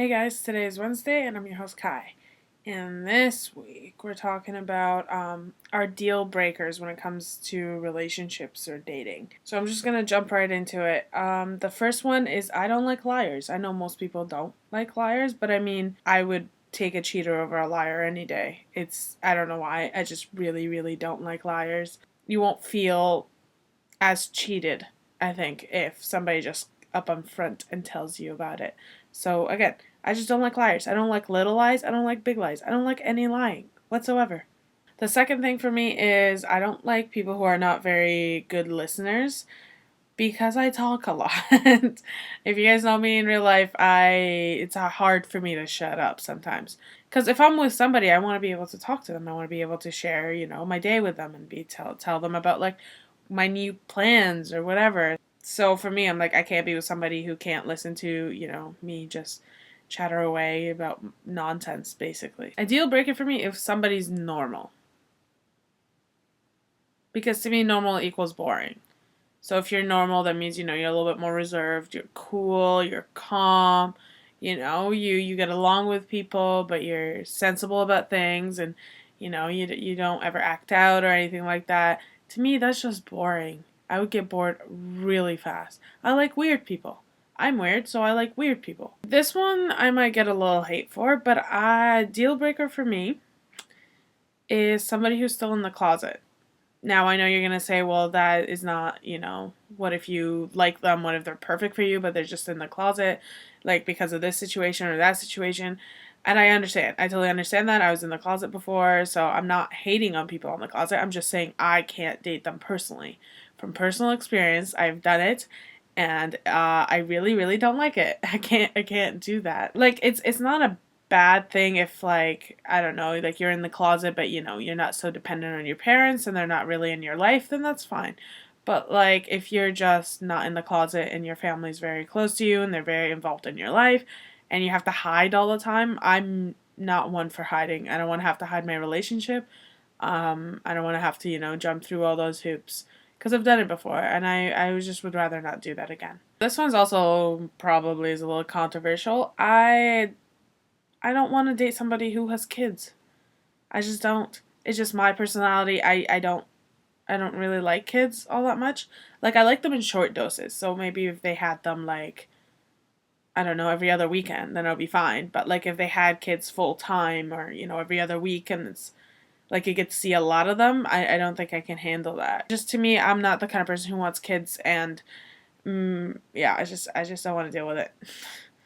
Hey guys, today is Wednesday and I'm your host Kai. And this week we're talking about our deal breakers when it comes to relationships or dating. So I'm just gonna jump right into it. The first one is I don't like liars. I know most people don't like liars, but I mean, I would take a cheater over a liar any day. I don't know why, I just really, really don't like liars. You won't feel as cheated, I think, if somebody just up on front and tells you about it. So again, I just don't like liars. I don't like little lies. I don't like big lies. I don't like any lying whatsoever. The second thing for me is I don't like people who are not very good listeners because I talk a lot. If you guys know me in real life, it's hard for me to shut up sometimes. Because if I'm with somebody, I want to be able to talk to them. I want to be able to share, my day with them and tell them about like my new plans or whatever. So for me, I'm like I can't be with somebody who can't listen to, me just chatter away about nonsense basically. A deal breaker for me if somebody's normal. Because to me normal equals boring. So if you're normal, that means, you're a little bit more reserved, you're cool, you're calm, you get along with people, but you're sensible about things and, you don't ever act out or anything like that. To me, that's just boring. I would get bored really fast. I like weird people. I'm weird, so I like weird people. This one I might get a little hate for, but a deal breaker for me is somebody who's still in the closet. Now, I know you're going to say, well, that is not, what if you like them? What if they're perfect for you, but they're just in the closet, like because of this situation or that situation? And I understand. I totally understand that. I was in the closet before, so I'm not hating on people in the closet. I'm just saying I can't date them personally. From personal experience, I've done it. And I really, really don't like it. I can't do that. Like it's not a bad thing if like I don't know like you're in the closet but you're not so dependent on your parents and they're not really in your life, then that's fine. But like if you're just not in the closet and your family's very close to you and they're very involved in your life and you have to hide all the time, I'm not one for hiding. I don't want to have to hide my relationship. I don't want to have to jump through all those hoops because I've done it before and I just would rather not do that again. This one's also probably is a little controversial. I don't want to date somebody who has kids. I just don't. It's just my personality. I don't really like kids all that much. Like I like them in short doses. So maybe if they had them like I don't know, every other weekend, then it'll be fine. But like if they had kids full time or, every other week and it's like you get to see a lot of them, I don't think I can handle that. Just to me, I'm not the kind of person who wants kids and yeah, I just don't want to deal with it.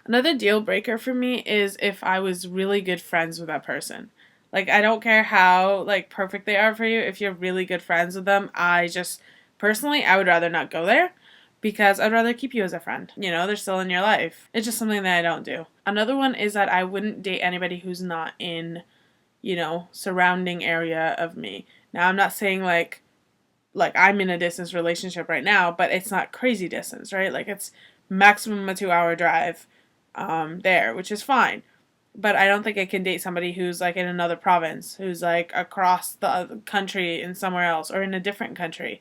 Another deal breaker for me is if I was really good friends with that person. Like I don't care how like perfect they are for you. If you're really good friends with them, I just personally I would rather not go there because I'd rather keep you as a friend. They're still in your life. It's just something that I don't do. Another one is that I wouldn't date anybody who's not in, surrounding area of me. Now I'm not saying like I'm in a distance relationship right now, but it's not crazy distance, right? Like it's maximum a 2 hour drive there, which is fine. But I don't think I can date somebody who's like in another province, who's like across the country in somewhere else or in a different country.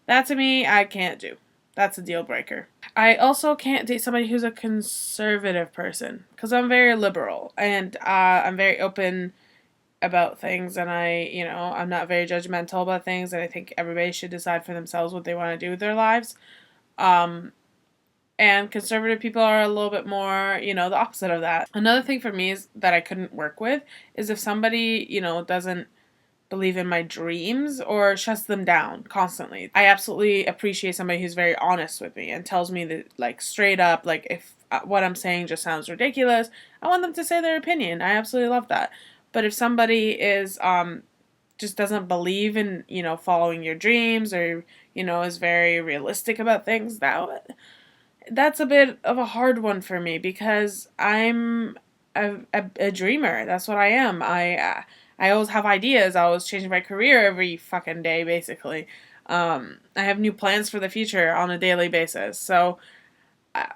That to me, I can't do. That's a deal breaker. I also can't date somebody who's a conservative person because I'm very liberal and I'm very open about things and I'm not very judgmental about things and I think everybody should decide for themselves what they want to do with their lives. Um, and conservative people are a little bit more, the opposite of that. Another thing for me is that I couldn't work with is if somebody, doesn't believe in my dreams or shuts them down constantly. I absolutely appreciate somebody who's very honest with me and tells me that, like, straight up, like, if what I'm saying just sounds ridiculous, I want them to say their opinion. I absolutely love that. But if somebody is, just doesn't believe in, following your dreams or, is very realistic about things, that's a bit of a hard one for me because I'm a dreamer. That's what I am. I always have ideas. I always change my career every fucking day, basically. I have new plans for the future on a daily basis. So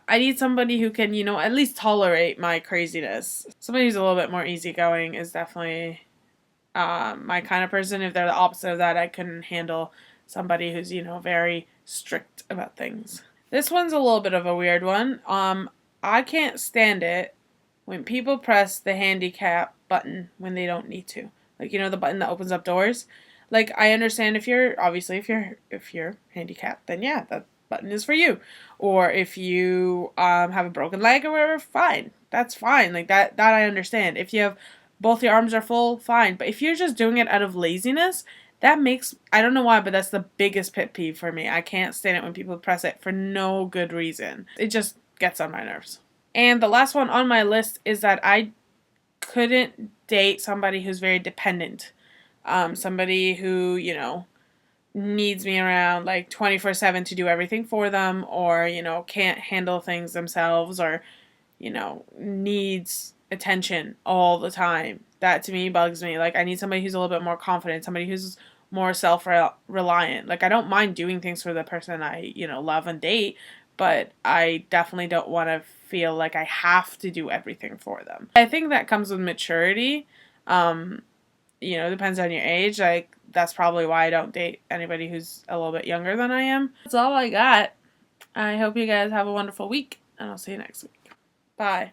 I need somebody who can, at least tolerate my craziness. Somebody who's a little bit more easygoing is definitely my kind of person. If they're the opposite of that, I couldn't handle somebody who's, very strict about things. This one's a little bit of a weird one. I can't stand it when people press the handicap button when they don't need to. Like, you know, the button that opens up doors. Like, I understand if you're handicapped, then yeah, that button is for you. Or if you have a broken leg or whatever, fine. That's fine. Like that I understand. If you have both your arms are full, fine. But if you're just doing it out of laziness, that makes, I don't know why, but that's the biggest pet peeve for me. I can't stand it when people press it for no good reason. It just gets on my nerves. And the last one on my list is that I couldn't date somebody who's very dependent. Somebody who, you know, needs me around like 24/7 to do everything for them, or, you know, can't handle things themselves, or, you know, needs attention all the time. That to me bugs me. Like, I need somebody who's a little bit more confident, somebody who's more self-reliant. Like, I don't mind doing things for the person I, you know, love and date, but I definitely don't want to feel like I have to do everything for them. I think that comes with maturity. You know, depends on your age. Like, that's probably why I don't date anybody who's a little bit younger than I am. That's all I got. I hope you guys have a wonderful week, and I'll see you next week. Bye.